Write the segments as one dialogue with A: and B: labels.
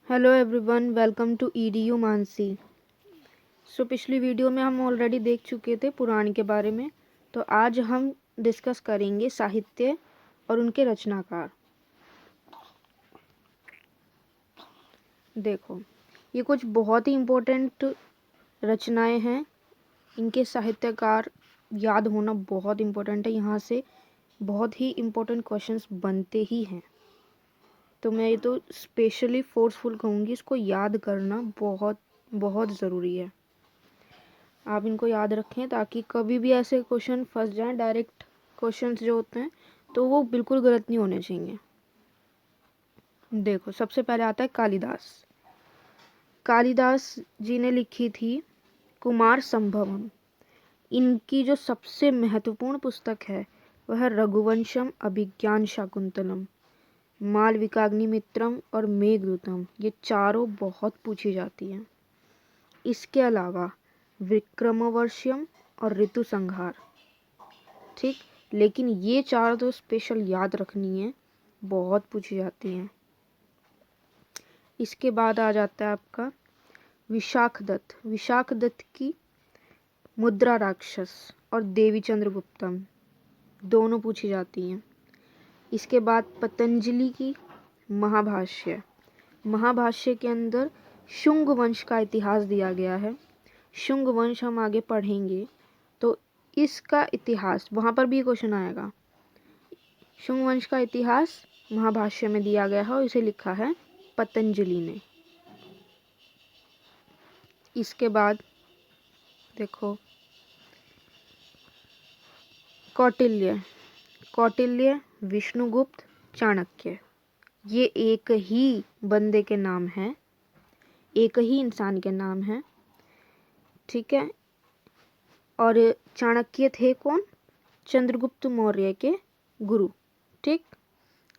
A: Hello everyone, welcome to EDU Mansi. पिछली video में हम ऑलरेडी देख चुके थे पुराण के बारे में। तो आज हम डिस्कस करेंगे साहित्य और उनके रचनाकार। देखो, ये कुछ बहुत ही इम्पोर्टेंट रचनाएं हैं। इनके साहित्यकार याद होना बहुत इम्पोर्टेंट है। यहाँ से बहुत ही इम्पोर्टेंट क्वेश्चंस बनते ही हैं। तो मैं ये तो स्पेशली फोर्सफुल कहूँगी, इसको याद करना बहुत बहुत ज़रूरी है। आप इनको याद रखें ताकि कभी भी ऐसे क्वेश्चन फंस जाएं, डायरेक्ट क्वेश्चंस जो होते हैं, तो वो बिल्कुल गलत नहीं होने चाहिए। देखो, सबसे पहले आता है कालिदास। कालिदास जी ने लिखी थी कुमार संभवम। इनकी जो सबसे महत्वपूर्ण पुस्तक है वह रघुवंशम, अभिज्ञान शाकुंतलम, मालविकाग्निमित्रम और मेघदूतम। ये चारों बहुत पूछी जाती हैं। इसके अलावा विक्रमोर्वशियम और ऋतु संहार। ठीक, लेकिन ये चार तो स्पेशल याद रखनी है, बहुत पूछी जाती हैं। इसके बाद आ जाता है आपका विशाखदत्त। विशाखदत्त की मुद्रा राक्षस और देवी चंद्रगुप्तम दोनों पूछी जाती हैं। इसके बाद पतंजलि की महाभाष्य। महाभाष्य के अंदर शुंग वंश का इतिहास दिया गया है। शुंग वंश हम आगे पढ़ेंगे तो इसका इतिहास वहाँ पर भी क्वेश्चन आएगा। शुंग वंश का इतिहास महाभाष्य में दिया गया है और इसे लिखा है पतंजलि ने। इसके बाद देखो, कौटिल्य। कौटिल्य, विष्णुगुप्त, चाणक्य, ये एक ही बंदे के नाम हैं, एक ही इंसान के नाम हैं। ठीक है। और चाणक्य थे कौन? चंद्रगुप्त मौर्य के गुरु। ठीक,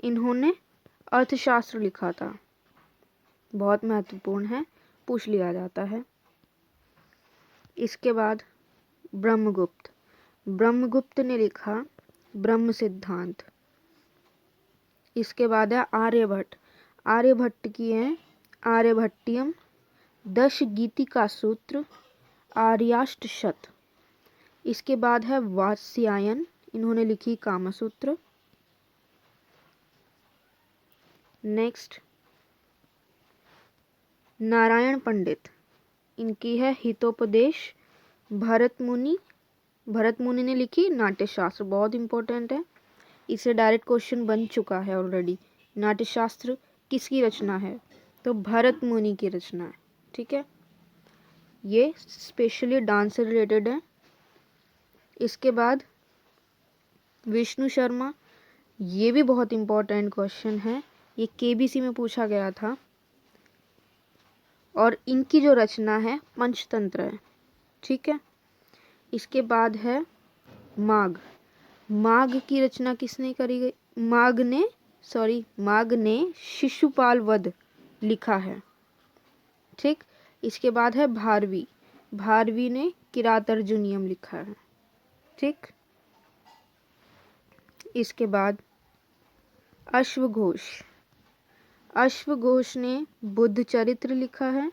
A: इन्होंने अर्थशास्त्र लिखा था, बहुत महत्वपूर्ण है, पूछ लिया जाता है। इसके बाद ब्रह्मगुप्त। ब्रह्मगुप्त ने लिखा ब्रह्म सिद्धांत। इसके बाद है आर्यभट्ट। आर्यभट्ट की है आर्यभट्टियम, दश गीतिका सूत्र, आर्याष्टशत। इसके बाद है वात्स्यायन, इन्होंने लिखी कामसूत्र। नेक्स्ट नारायण पंडित, इनकी है हितोपदेश। भरत मुनि ने लिखी नाट्यशास्त्र, बहुत इंपॉर्टेंट है, इससे डायरेक्ट क्वेश्चन बन चुका है ऑलरेडी। नाट्यशास्त्र किसकी रचना है? तो भरत मुनि की रचना है। ठीक है, ये स्पेशली डांस से रिलेटेड है। इसके बाद विष्णु शर्मा, ये भी बहुत इंपॉर्टेंट क्वेश्चन है, ये केबीसी में पूछा गया था और इनकी जो रचना है पंचतंत्र है। ठीक है। इसके बाद है माघ। माघ की रचना किसने करी गई? माघ ने शिशुपाल वध लिखा है। ठीक, इसके बाद है भारवी। भारवी ने किरातार्जुनीयम लिखा है। ठीक, इसके बाद अश्वघोष। अश्वघोष ने बुद्ध चरित्र लिखा है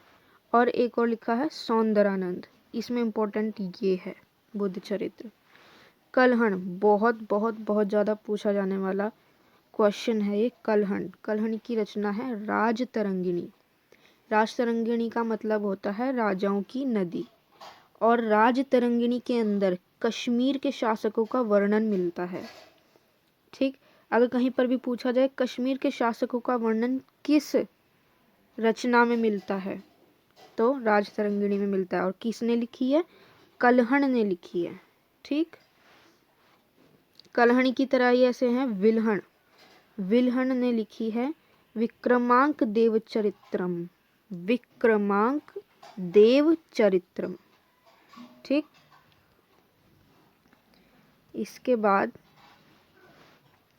A: और एक और लिखा है सौंदरानंद। इसमें इंपॉर्टेंट ये है बुद्ध चरित्र। कलहण, बहुत बहुत बहुत ज़्यादा पूछा जाने वाला क्वेश्चन है ये। कलहण की रचना है राजतरंगिणी। राजतरंगिणी का मतलब होता है राजाओं की नदी, और राजतरंगिणी के अंदर कश्मीर के शासकों का वर्णन मिलता है। ठीक, अगर कहीं पर भी पूछा जाए कश्मीर के शासकों का वर्णन किस रचना में मिलता है, तो राजतरंगिणी में मिलता है। और किसने लिखी है? कलहण ने लिखी है। ठीक, कलहण की तरह ही ऐसे हैं विल्हण। विल्हण ने लिखी है विक्रमांक देवचरित्रम। विक्रमांक देवचरित्रम। ठीक, इसके बाद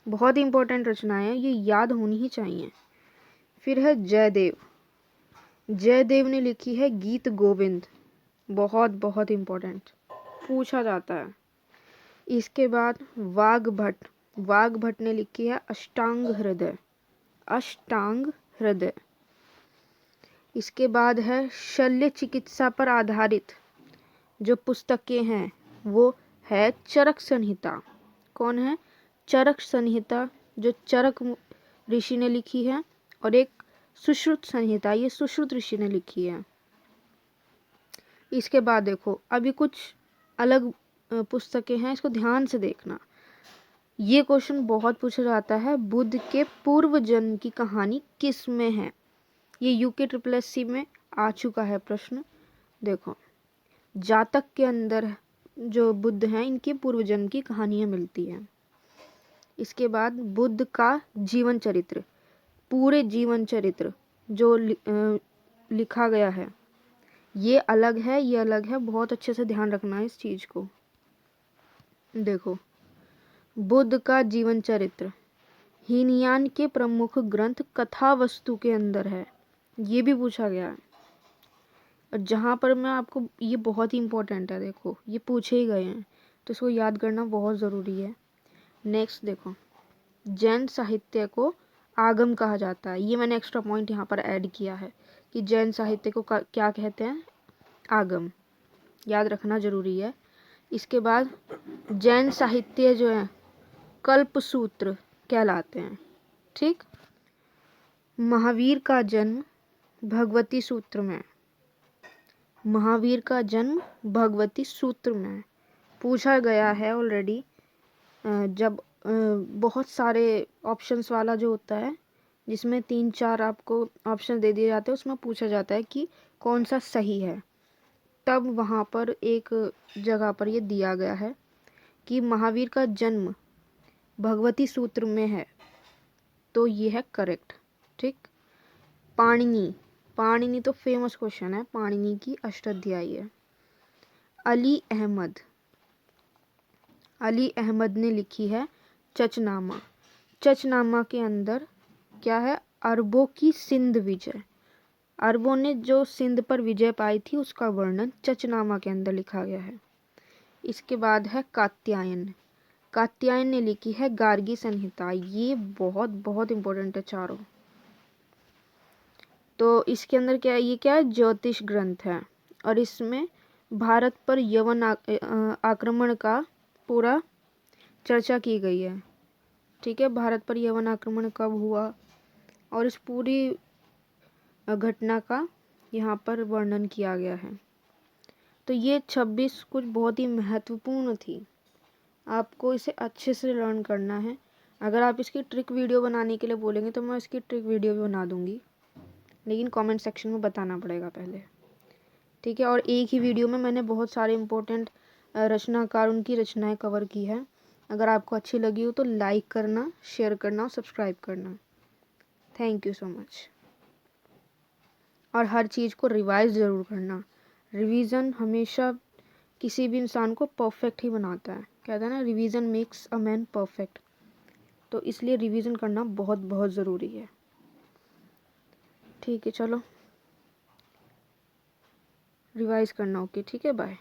A: बहुत इंपॉर्टेंट रचनाएं हैं, ये याद होनी ही चाहिए। फिर है जयदेव। जयदेव ने लिखी है गीत गोविंद, बहुत बहुत इंपॉर्टेंट, पूछा जाता है। इसके बाद वाग्भट। वाग्भट ने लिखी है अष्टांग हृदय। अष्टांग हृदय। इसके बाद है शल्य चिकित्सा पर आधारित जो पुस्तकें हैं वो है चरक संहिता। कौन है? चरक संहिता, जो चरक ऋषि ने लिखी है, और एक सुश्रुत संहिता, ये सुश्रुत ऋषि ने लिखी है। इसके बाद देखो अभी कुछ अलग पुस्तकें हैं, इसको ध्यान से देखना। ये क्वेश्चन बहुत पूछा जाता है, बुद्ध के पूर्व जन्म की कहानी किस में है? ये यूके SSC में आ चुका है प्रश्न। देखो जातक के अंदर जो बुद्ध हैं इनके पूर्व जन्म की कहानियाँ मिलती हैं। इसके बाद बुद्ध का जीवन चरित्र, पूरे जीवन चरित्र जो लिखा गया है ये अलग है, ये अलग है, बहुत अच्छे से ध्यान रखना है इस चीज़ को। देखो बुद्ध का जीवन चरित्र हीनयान के प्रमुख ग्रंथ कथा वस्तु के अंदर है, ये भी पूछा गया है। और जहाँ पर मैं आपको, ये बहुत ही इम्पोर्टेंट है, देखो ये पूछे ही गए हैं तो इसको याद करना बहुत ज़रूरी है। नेक्स्ट देखो, जैन साहित्य को आगम कहा जाता है, ये मैंने एक्स्ट्रा पॉइंट यहाँ पर ऐड किया है कि जैन साहित्य को क्या कहते हैं? आगम, याद रखना ज़रूरी है। इसके बाद जैन साहित्य जो है कल्पसूत्र कहलाते हैं। ठीक, महावीर का जन्म भगवती सूत्र में, महावीर का जन्म भगवती सूत्र में पूछा गया है ऑलरेडी। जब बहुत सारे ऑप्शंस वाला जो होता है जिसमें 3-4 आपको ऑप्शन दे दिए जाते हैं, उसमें पूछा जाता है कि कौन सा सही है, तब वहाँ पर एक जगह पर ये दिया गया है कि महावीर का जन्म भगवती सूत्र में है, तो ये है करेक्ट। ठीक, पाणिनि, पाणिनि तो फेमस क्वेश्चन है, पाणिनि की अष्टाध्यायी है। अली अहमद, अली अहमद ने लिखी है चचनामा। चचनामा के अंदर क्या है? अरबों की सिंध विजय, अरबों ने जो सिंध पर विजय पाई थी उसका वर्णन चचनामा के अंदर लिखा गया है। इसके बाद है कात्यायन, कात्यायन ने लिखी है गार्गी संहिता, ये बहुत बहुत इम्पोर्टेंट है चारों। तो इसके अंदर क्या है? ये क्या है? ज्योतिष ग्रंथ है, और इसमें भारत पर यवन आक्रमण का पूरा चर्चा की गई है। ठीक है, भारत पर यवन आक्रमण कब हुआ और इस पूरी घटना का यहाँ पर वर्णन किया गया है। तो ये 26 कुछ बहुत ही महत्वपूर्ण थी, आपको इसे अच्छे से लर्न करना है। अगर आप इसकी ट्रिक वीडियो बनाने के लिए बोलेंगे तो मैं इसकी ट्रिक वीडियो भी बना दूंगी, लेकिन कमेंट सेक्शन में बताना पड़ेगा पहले। ठीक है, और एक ही वीडियो में मैंने बहुत सारे इम्पोर्टेंट रचनाकार उनकी रचनाएं कवर की है। अगर आपको अच्छी लगी हो तो लाइक करना, शेयर करना और सब्सक्राइब करना। Thank you so much. और हर चीज़ को रिवाइज ज़रूर करना, रिवीजन हमेशा किसी भी इंसान को परफेक्ट ही बनाता है। कहता है ना, revision makes a man perfect, तो इसलिए रिवीजन करना बहुत बहुत ज़रूरी है। ठीक है, चलो रिवाइज करना। ओके, ठीक है, बाय।